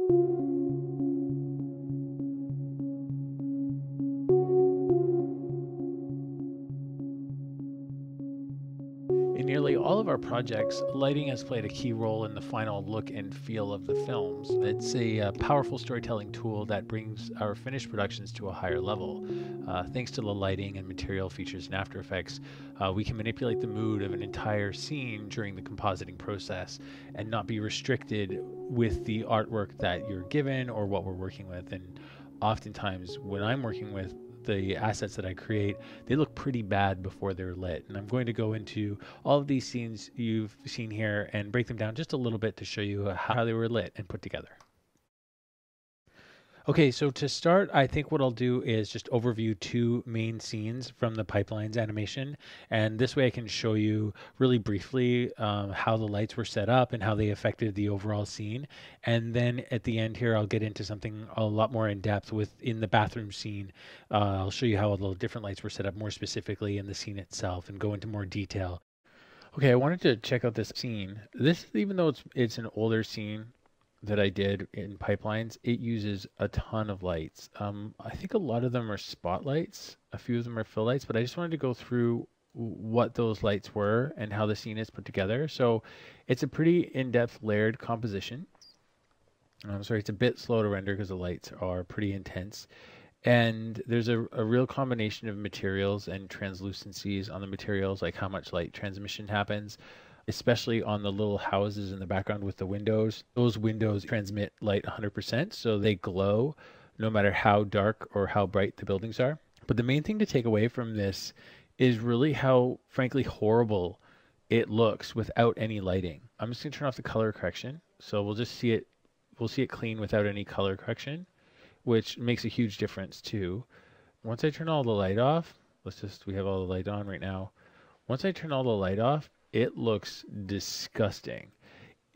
In nearly all of our projects, lighting has played a key role in the final look and feel of the films. It's a powerful storytelling tool that brings our finished productions to a higher level. Thanks to the lighting and material features in After Effects, we can manipulate the mood of an entire scene during the compositing process and not be restricted with the artwork that you're given or what we're working with. And oftentimes, when I'm working with the assets that I create, they look pretty bad before they're lit. And I'm going to go into all of these scenes you've seen here and break them down just a little bit to show you how they were lit and put together. Okay, so to start, I think what I'll do is just overview two main scenes from the pipelines animation. And this way I can show you really briefly how the lights were set up and how they affected the overall scene. And then at the end here, I'll get into something a lot more in depth within the bathroom scene. I'll show you how all the different lights were set up more specifically in the scene itself and go into more detail. Okay, I wanted to check out this scene. This, even though it's an older scene, that I did in pipelines, it uses a ton of lights. I think a lot of them are spotlights, a few of them are fill lights, but I just wanted to go through what those lights were and how the scene is put together. So it's a pretty in-depth layered composition. I'm sorry, it's a bit slow to render because the lights are pretty intense. And there's a real combination of materials and translucencies on the materials, like how much light transmission happens, especially on the little houses in the background with the windows. Those windows transmit light 100%, so they glow no matter how dark or how bright the buildings are. But the main thing to take away from this is really how, frankly, horrible it looks without any lighting. I'm just gonna turn off the color correction, so we'll see it clean without any color correction, which makes a huge difference too. Once I turn all the light off, we have all the light on right now. Once I turn all the light off, it looks disgusting.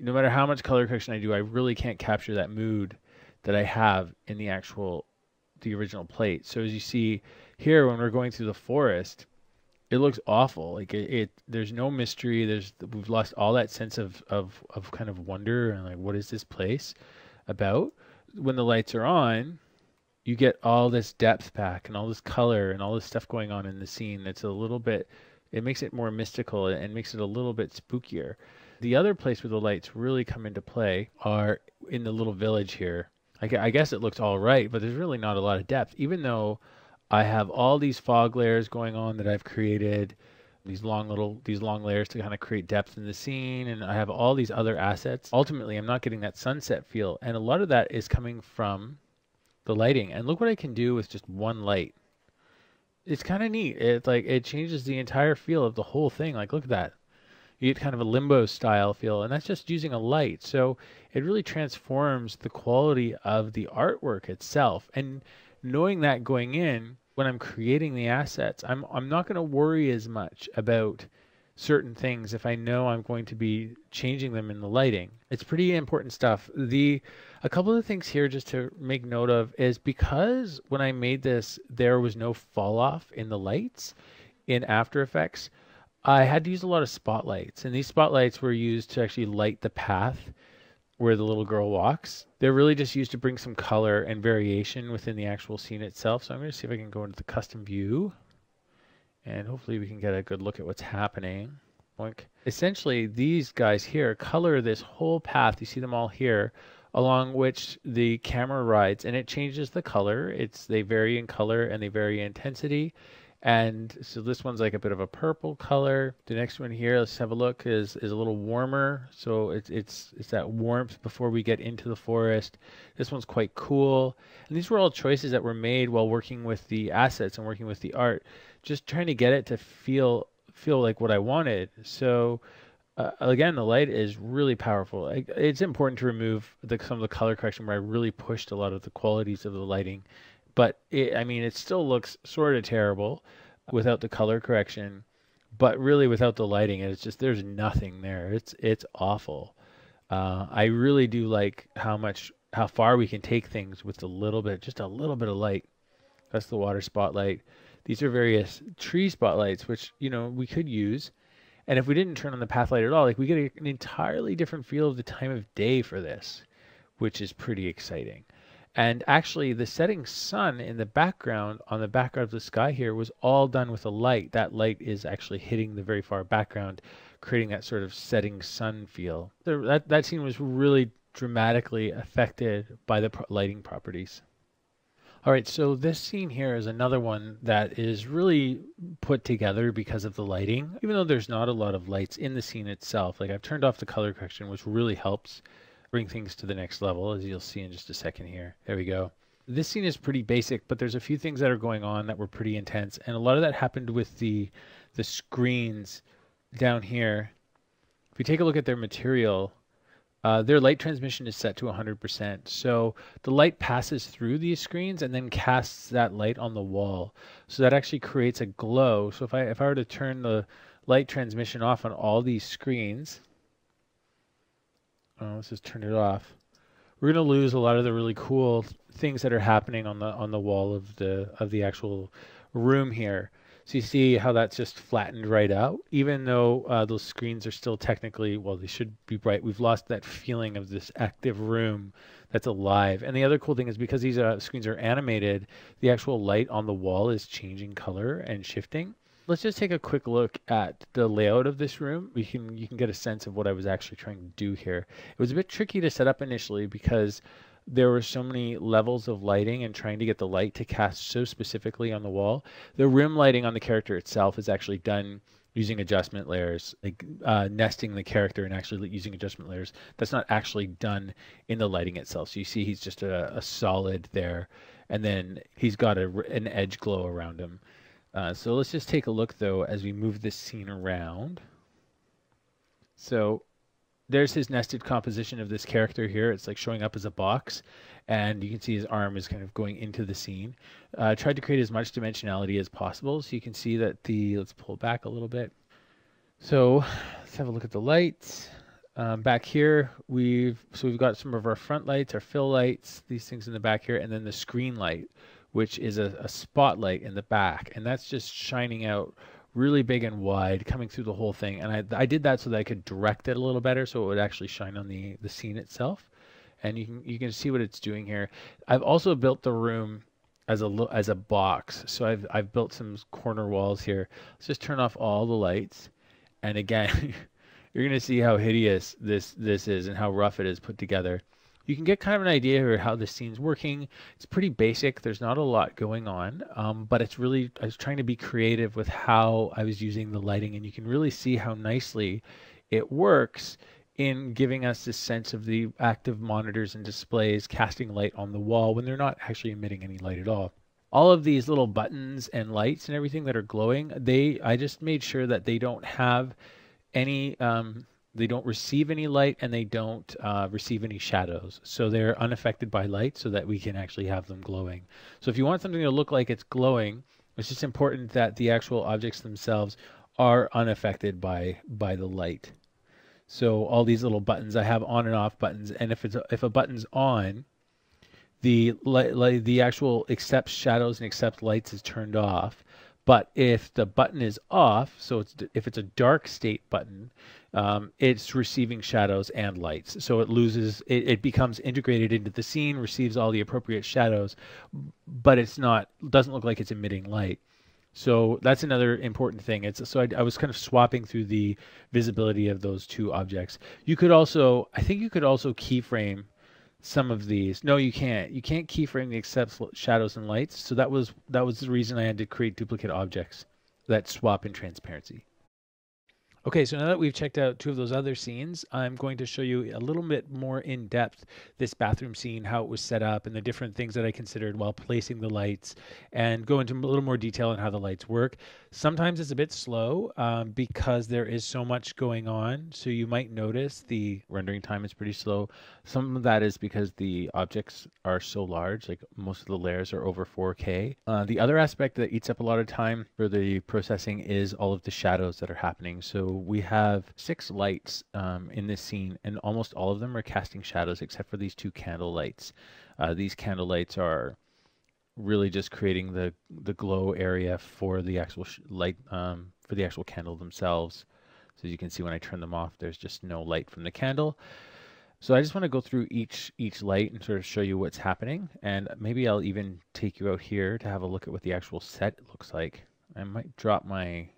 No matter how much color correction I do, I really can't capture that mood that I have in the original plate. So as you see here, when we're going through the forest, it looks awful. Like there's no mystery. We've lost all that sense of kind of wonder and like, what is this place about? When the lights are on, you get all this depth back and all this color and all this stuff going on in the scene. It makes it more mystical and makes it a little bit spookier. The other place where the lights really come into play are in the little village here. I guess it looks all right, but there's really not a lot of depth, even though I have all these fog layers going on that I've created, these long layers to kind of create depth in the scene, and I have all these other assets. Ultimately, I'm not getting that sunset feel, and a lot of that is coming from the lighting. And look what I can do with just one light. It's kind of neat. It changes the entire feel of the whole thing. Like, look at that. You get kind of a limbo style feel, and that's just using a light. So it really transforms the quality of the artwork itself. And knowing that going in, when I'm creating the assets, I'm not going to worry as much about certain things if I know I'm going to be changing them in the lighting. It's pretty important stuff. A couple of things here just to make note of is because when I made this, there was no fall off in the lights in After Effects, I had to use a lot of spotlights, and these spotlights were used to actually light the path where the little girl walks. They're really just used to bring some color and variation within the actual scene itself. So I'm going to see if I can go into the custom view, and hopefully we can get a good look at what's happening. Boink. Essentially, these guys here color this whole path. You see them all here, along which the camera rides, and it changes the color. They vary in color and they vary in intensity. And so this one's like a bit of a purple color. The next one here, let's have a look, is a little warmer. So it's that warmth before we get into the forest. This one's quite cool. And these were all choices that were made while working with the assets and working with the art, just trying to get it to feel like what I wanted. So again, the light is really powerful. It's important to remove some of the color correction where I really pushed a lot of the qualities of the lighting. But it still looks sort of terrible without the color correction, but really without the lighting, there's nothing there. It's awful. I really do like how far we can take things with just a little bit of light. That's the water spotlight. These are various tree spotlights, which we could use. And if we didn't turn on the path light at all, we get an entirely different feel of the time of day for this, which is pretty exciting. And actually, the setting sun in the background, on the background of the sky here, was all done with a light. That light is actually hitting the very far background, creating that sort of setting sun feel. That scene was really dramatically affected by the lighting properties. All right, so this scene here is another one that is really put together because of the lighting, even though there's not a lot of lights in the scene itself. Like, I've turned off the color correction, which really helps bring things to the next level, as you'll see in just a second here. There we go. This scene is pretty basic, but there's a few things that are going on that were pretty intense, and a lot of that happened with the screens down here. If we take a look at their material, their light transmission is set to 100%. So the light passes through these screens and then casts that light on the wall. So that actually creates a glow. So if I were to turn the light transmission off on all these screens, let's just turn it off. We're going to lose a lot of the really cool things that are happening on the wall of the actual room here. So you see how that's just flattened right out, even though those screens are still technically, well, they should be bright. We've lost that feeling of this active room that's alive. And the other cool thing is because these screens are animated, the actual light on the wall is changing color and shifting. Let's just take a quick look at the layout of this room. You can get a sense of what I was actually trying to do here. It was a bit tricky to set up initially because there were so many levels of lighting and trying to get the light to cast so specifically on the wall. The rim lighting on the character itself is actually done using adjustment layers, like nesting the character and actually using adjustment layers. That's not actually done in the lighting itself. So you see he's just a solid there, and then he's got an edge glow around him. So let's just take a look, though, as we move this scene around. So there's his nested composition of this character here. It's like showing up as a box, and you can see his arm is kind of going into the scene. Tried to create as much dimensionality as possible, so you can see that let's pull back a little bit. So let's have a look at the lights. Back here, we've got some of our front lights, our fill lights, these things in the back here, and then the screen light, which is a spotlight in the back, and that's just shining out really big and wide, coming through the whole thing. And I did that so that I could direct it a little better, so it would actually shine on the scene itself. And you can see what it's doing here. I've also built the room as a box, so I've built some corner walls here. Let's just turn off all the lights, and again, you're gonna see how hideous this is and how rough it is put together. You can get kind of an idea of how the scene's working. It's pretty basic. There's not a lot going on, but I was trying to be creative with how I was using the lighting, and you can really see how nicely it works in giving us this sense of the active monitors and displays casting light on the wall when they're not actually emitting any light at all. All of these little buttons and lights and everything that are glowing, I just made sure that they don't have any they don't receive any light, and they don't receive any shadows. So they're unaffected by light so that we can actually have them glowing. So if you want something to look like it's glowing, it's just important that the actual objects themselves are unaffected by the light. So all these little buttons, I have on and off buttons, and if a button's on, the actual accepts shadows and accepts lights is turned off. But if the button is off, so if it's a dark state button, it's receiving shadows and lights. So it becomes integrated into the scene, receives all the appropriate shadows, but doesn't look like it's emitting light. So that's another important thing. I was kind of swapping through the visibility of those two objects. I think you could also keyframe some of these. No, you can't. You can't keyframe the accept shadows and lights. So that was the reason I had to create duplicate objects that swap in transparency. Okay, so now that we've checked out two of those other scenes, I'm going to show you a little bit more in depth this bathroom scene, how it was set up, and the different things that I considered while placing the lights, and go into a little more detail on how the lights work. Sometimes it's a bit slow because there is so much going on, so you might notice the rendering time is pretty slow. Some of that is because the objects are so large, like most of the layers are over 4K. The other aspect that eats up a lot of time for the processing is all of the shadows that are happening. So we have 6 lights in this scene, and almost all of them are casting shadows except for these 2 candle lights. These candle lights are really just creating the glow area for the actual light, for the actual candle themselves. So as you can see, when I turn them off, there's just no light from the candle. So I just want to go through each light and sort of show you what's happening, and maybe I'll even take you out here to have a look at what the actual set looks like. I might drop my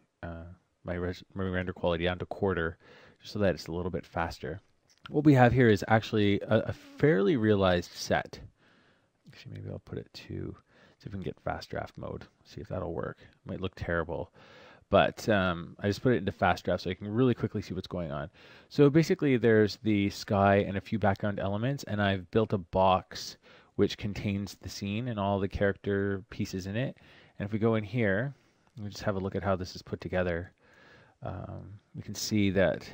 my render quality down to quarter, just so that it's a little bit faster. What we have here is actually a fairly realized set. Actually, maybe I'll put it to see if we can get fast draft mode. See if that'll work. It might look terrible. But I just put it into fast draft so I can really quickly see what's going on. So basically there's the sky and a few background elements, and I've built a box which contains the scene and all the character pieces in it. And if we go in here, we just have a look at how this is put together. We can see that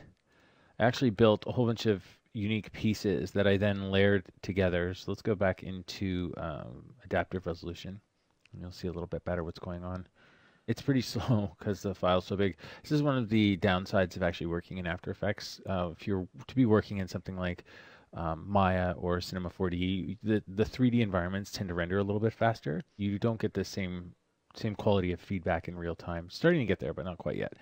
I actually built a whole bunch of unique pieces that I then layered together. So let's go back into adaptive resolution, and you'll see a little bit better what's going on. It's pretty slow because the file's so big. This is one of the downsides of actually working in After Effects. If you're to be working in something like Maya or Cinema 4D, the 3D environments tend to render a little bit faster. You don't get the same quality of feedback in real time. Starting to get there, but not quite yet.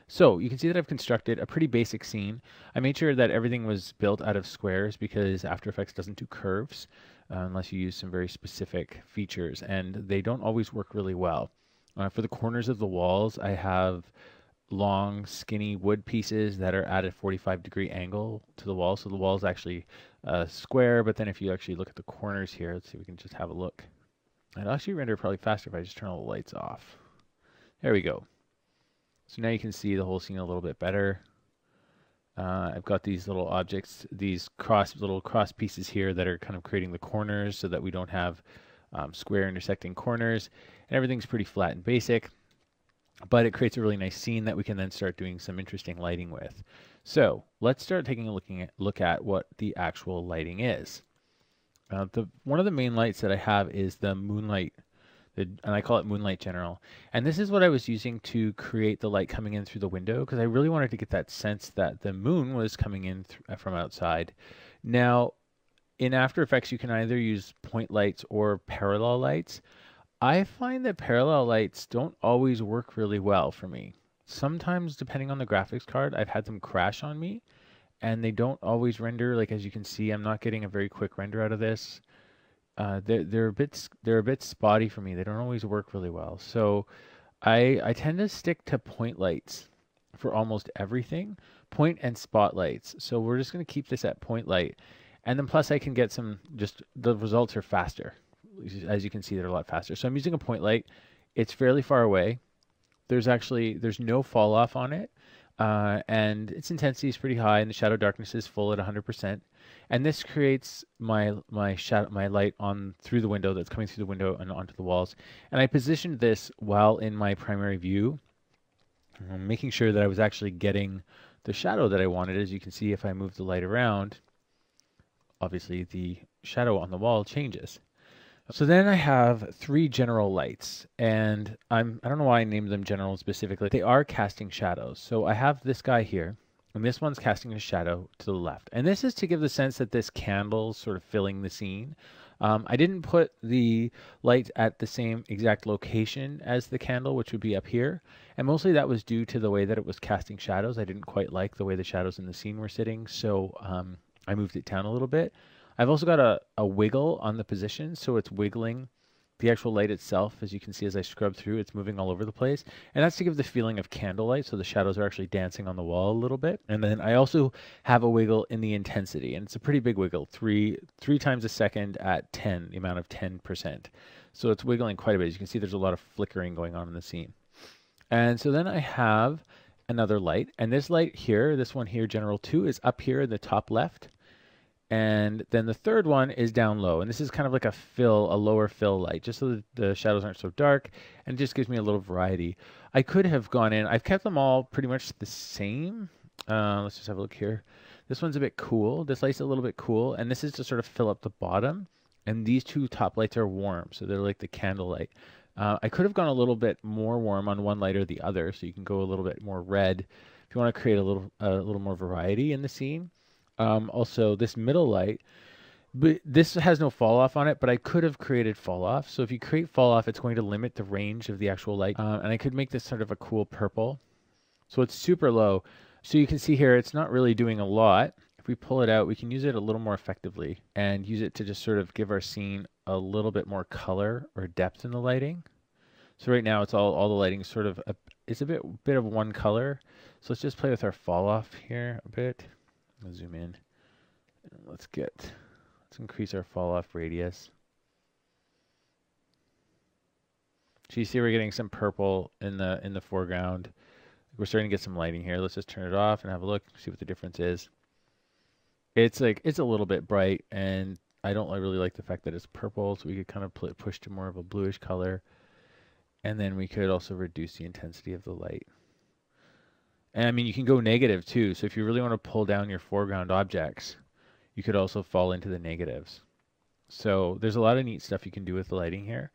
So you can see that I've constructed a pretty basic scene. I made sure that everything was built out of squares because After Effects doesn't do curves unless you use some very specific features, and they don't always work really well. For the corners of the walls, I have long, skinny wood pieces that are at a 45-degree angle to the wall. So the wall is actually square, but then if you actually look at the corners here, let's see if we can just have a look. It'll actually render probably faster if I just turn all the lights off. There we go. So now you can see the whole scene a little bit better. I've got these little objects, these little cross pieces here that are kind of creating the corners so that we don't have square intersecting corners, and everything's pretty flat and basic, but it creates a really nice scene that we can then start doing some interesting lighting with. So let's start taking a look at what the actual lighting is. One of the main lights that I have is the moonlight, and I call it Moonlight General. And this is what I was using to create the light coming in through the window, because I really wanted to get that sense that the moon was coming in from outside. Now, in After Effects, you can either use point lights or parallel lights. I find that parallel lights don't always work really well for me. Sometimes, depending on the graphics card, I've had them crash on me, and they don't always render. Like, as you can see, I'm not getting a very quick render out of this. They're a bit spotty for me. They don't always work really well. So I tend to stick to point lights for almost everything, point and spotlights. So we're just going to keep this at point light. And then plus I can get the results are faster. As you can see, they're a lot faster. So I'm using a point light. It's fairly far away. There's no fall off on it. And its intensity is pretty high, and the shadow darkness is full at 100%. And this creates my light on through the window that's coming through the window and onto the walls. And I positioned this while in my primary view, making sure that I was actually getting the shadow that I wanted. As you can see, if I move the light around, obviously the shadow on the wall changes. So then I have 3 general lights, and I don't know why I named them general specifically. They are casting shadows. So I have this guy here, and this one's casting a shadow to the left. And this is to give the sense that this candle's sort of filling the scene. I didn't put the light at the same exact location as the candle, which would be up here. And mostly that was due to the way that it was casting shadows. I didn't quite like the way the shadows in the scene were sitting, so I moved it down a little bit. I've also got a wiggle on the position, so it's wiggling the actual light itself. As you can see, as I scrub through, it's moving all over the place. And that's to give the feeling of candlelight, so the shadows are actually dancing on the wall a little bit. And then I also have a wiggle in the intensity, and it's a pretty big wiggle, three times a second at 10, the amount of 10%. So it's wiggling quite a bit. As you can see, there's a lot of flickering going on in the scene. And so then I have another light, and this light here, this one here, General 2, is up here in the top left. And then the third one is down low. And this is kind of like a lower fill light, just so that the shadows aren't so dark. And it just gives me a little variety. I could have gone in. I've kept them all pretty much the same. Let's just have a look here. This one's a bit cool. This light's a little bit cool. And this is to sort of fill up the bottom. And these 2 top lights are warm. So they're like the candle light. I could have gone a little bit more warm on one light or the other. So you can go a little bit more red if you want to create a little more variety in the scene. Also, this middle light, but this has no fall off on it, but I could have created fall off. So if you create fall off, it's going to limit the range of the actual light. And I could make this sort of a cool purple. So it's super low. So you can see here, it's not really doing a lot. if we pull it out, we can use it a little more effectively and use it to just sort of give our scene a little bit more color or depth in the lighting. So right now it's all the lighting sort of, it's a bit of one color. So let's just play with our fall off here a bit. I'll zoom in. Let's increase our fall off radius. So you see we're getting some purple in the foreground. We're starting to get some lighting here. Let's just turn it off and have a look, see what the difference is. It's a little bit bright, and I don't really like the fact that it's purple, so we could kind of push to more of a bluish color. And then we could also reduce the intensity of the light. And I mean, you can go negative too. So if you really want to pull down your foreground objects, you could also fall into the negatives. So there's a lot of neat stuff you can do with the lighting here.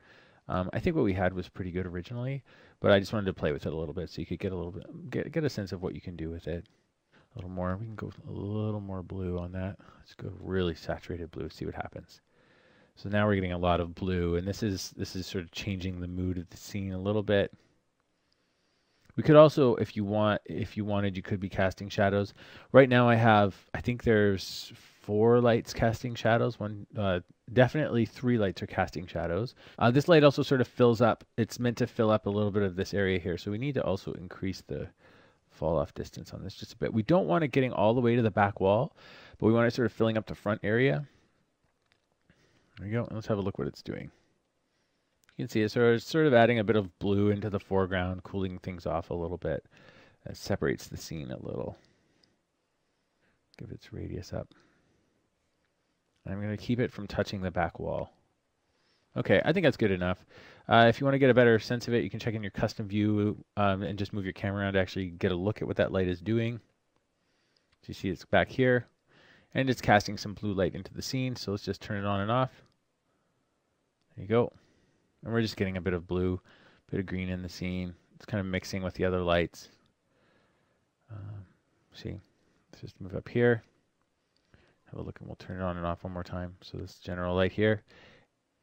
I think what we had was pretty good originally, but I just wanted to play with it a little bit so you could get a little bit, get a sense of what you can do with it. A little more, we can go a little more blue on that. Let's go really saturated blue, see what happens. So now we're getting a lot of blue, and this is sort of changing the mood of the scene a little bit. We could also, if you wanted, you could be casting shadows. Right now I think there's 4 lights casting shadows. Definitely 3 lights are casting shadows. This light also sort of fills up. It's meant to fill up a little bit of this area here. So we need to also increase the fall off distance on this just a bit. We don't want it getting all the way to the back wall, but we want it sort of filling up the front area. There we go. And let's have a look what it's doing. You can see it's sort of adding a bit of blue into the foreground, cooling things off a little bit. That separates the scene a little. Give its radius up. I'm going to keep it from touching the back wall. Okay, I think that's good enough. If you want to get a better sense of it, you can check in your custom view and just move your camera around to actually get a look at what that light is doing. So you see it's back here, and it's casting some blue light into the scene. So let's just turn it on and off. There you go. And we're just getting a bit of blue, a bit of green in the scene. It's kind of mixing with the other lights. See, let's just move up here. Have a look, and we'll turn it on and off one more time. So this general light here.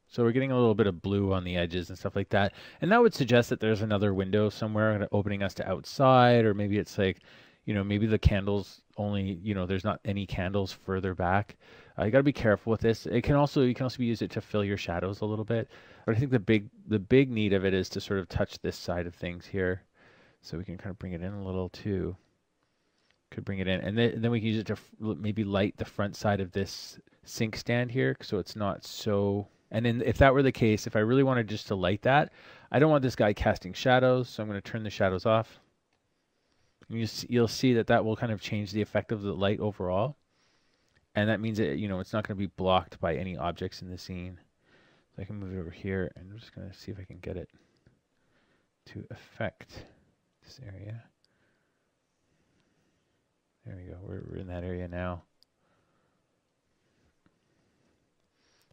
So we're getting a little bit of blue on the edges and stuff like that. And that would suggest that there's another window somewhere opening us to outside, or maybe it's like, you know, maybe the candles only, you know, there's not any candles further back. You got to be careful with this. You can also be used to fill your shadows a little bit. But I think the big need of it is to sort of touch this side of things here. So we can kind of bring it in a little too. Could bring it in. And then we can use it to maybe light the front side of this sink stand here, so it's not so... And then if that were the case, if I really wanted just to light that, I don't want this guy casting shadows, so I'm going to turn the shadows off. And you'll see that will kind of change the effect of the light overall. And that means that, you know, it's not going to be blocked by any objects in the scene. So I can move it over here, and I'm just going to see if I can get it to affect this area. There we go. We're in that area now.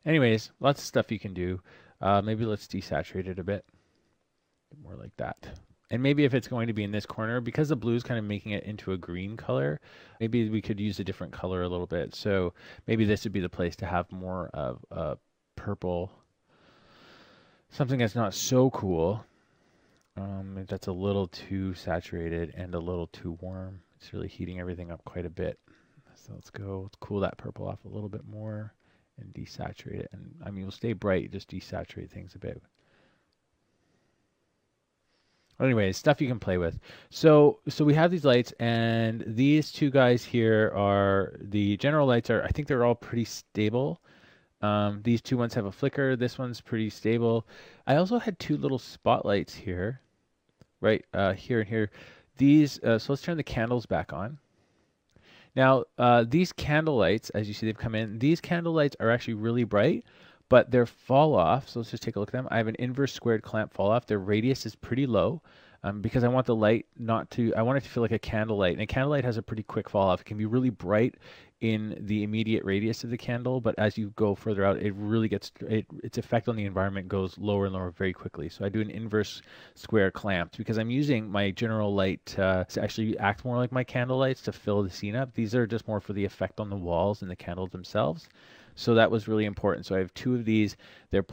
Anyways, lots of stuff you can do. Maybe let's desaturate it a bit. More like that. And maybe if it's going to be in this corner, because the blue is kind of making it into a green color, maybe we could use a different color a little bit. So maybe this would be the place to have more of a purple, something that's not so cool. That's a little too saturated and a little too warm. It's really heating everything up quite a bit. So let's cool that purple off a little bit more and desaturate it. And I mean, we'll stay bright, just desaturate things a bit. Anyways, stuff you can play with. So we have these lights, and these 2 guys here are the general lights. I think they're all pretty stable. These 2 ones have a flicker. This one's pretty stable. I also had 2 little spotlights here, right here and here. These, so let's turn the candles back on. Now, these candle lights, as you see, they've come in. These candle lights are actually really bright, but their fall off, so let's just take a look at them. I have an inverse squared clamp fall off. Their radius is pretty low because I want the light I want it to feel like a candle light. And a candle light has a pretty quick fall off. It can be really bright in the immediate radius of the candle, but as you go further out, it really its effect on the environment goes lower and lower very quickly. So I do an inverse square clamp because I'm using my general light to actually act more like my candle lights to fill the scene up. These are just more for the effect on the walls and the candles themselves. So that was really important. So I have 2 of these. They're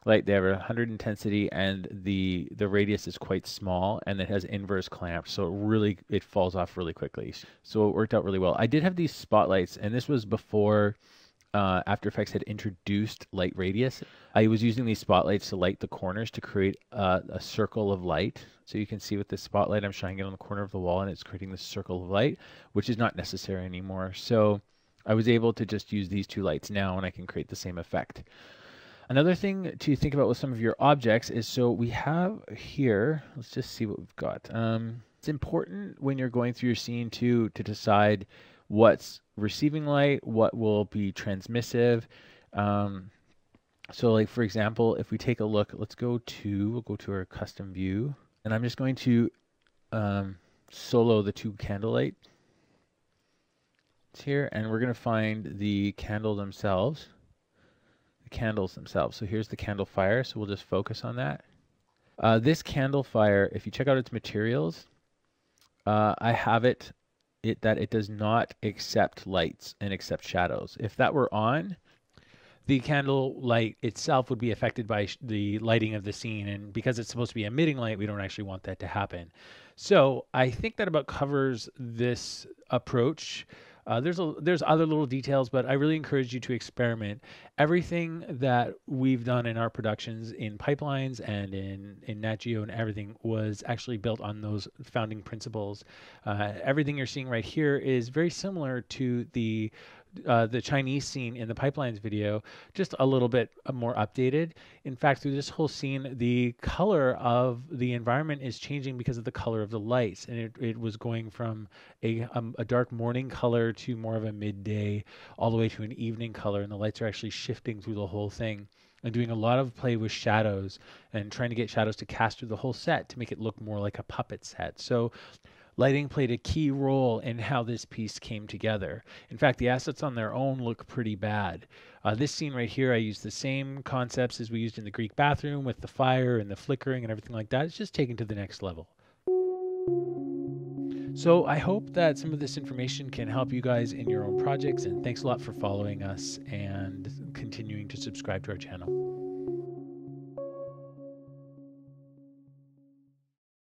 light. They have 100 intensity, and the radius is quite small, and it has inverse clamp, so it falls off really quickly. So it worked out really well. I did have these spotlights, and this was before After Effects had introduced light radius. I was using these spotlights to light the corners to create a circle of light. So you can see with this spotlight, I'm shining it on the corner of the wall, and it's creating this circle of light, which is not necessary anymore. So I was able to just use these two lights now, and I can create the same effect. Another thing to think about with some of your objects is, so we have here, let's just see what we've got. It's important when you're going through your scene to decide what's receiving light, what will be transmissive. So like for example, if we take a look, we'll go to our custom view, and I'm just going to solo the two candle lights here, and we're going to find the candles themselves. So here's the candle fire, so we'll just focus on that. This candle fire, if you check out its materials, I have it that it does not accept lights and accept shadows. If that were on, the candle light itself would be affected by the lighting of the scene, and because it's supposed to be emitting light, we don't actually want that to happen. So I think that about covers this approach. There's other little details, but I really encourage you to experiment. Everything that we've done in our productions in Pipelines and in Nat Geo and everything was actually built on those founding principles. Everything you're seeing right here is very similar to the Chinese scene in the Pipelines video, just a little bit more updated. In fact, through this whole scene, the color of the environment is changing because of the color of the lights, and it was going from a dark morning color to more of a midday, all the way to an evening color, and the lights are actually shifting through the whole thing. And doing a lot of play with shadows and trying to get shadows to cast through the whole set to make it look more like a puppet set. So lighting played a key role in how this piece came together. In fact, the assets on their own look pretty bad. This scene right here, I used the same concepts as we used in the Greek bathroom with the fire and the flickering and everything like that. It's just taken to the next level. So I hope that some of this information can help you guys in your own projects, and thanks a lot for following us and continuing to subscribe to our channel.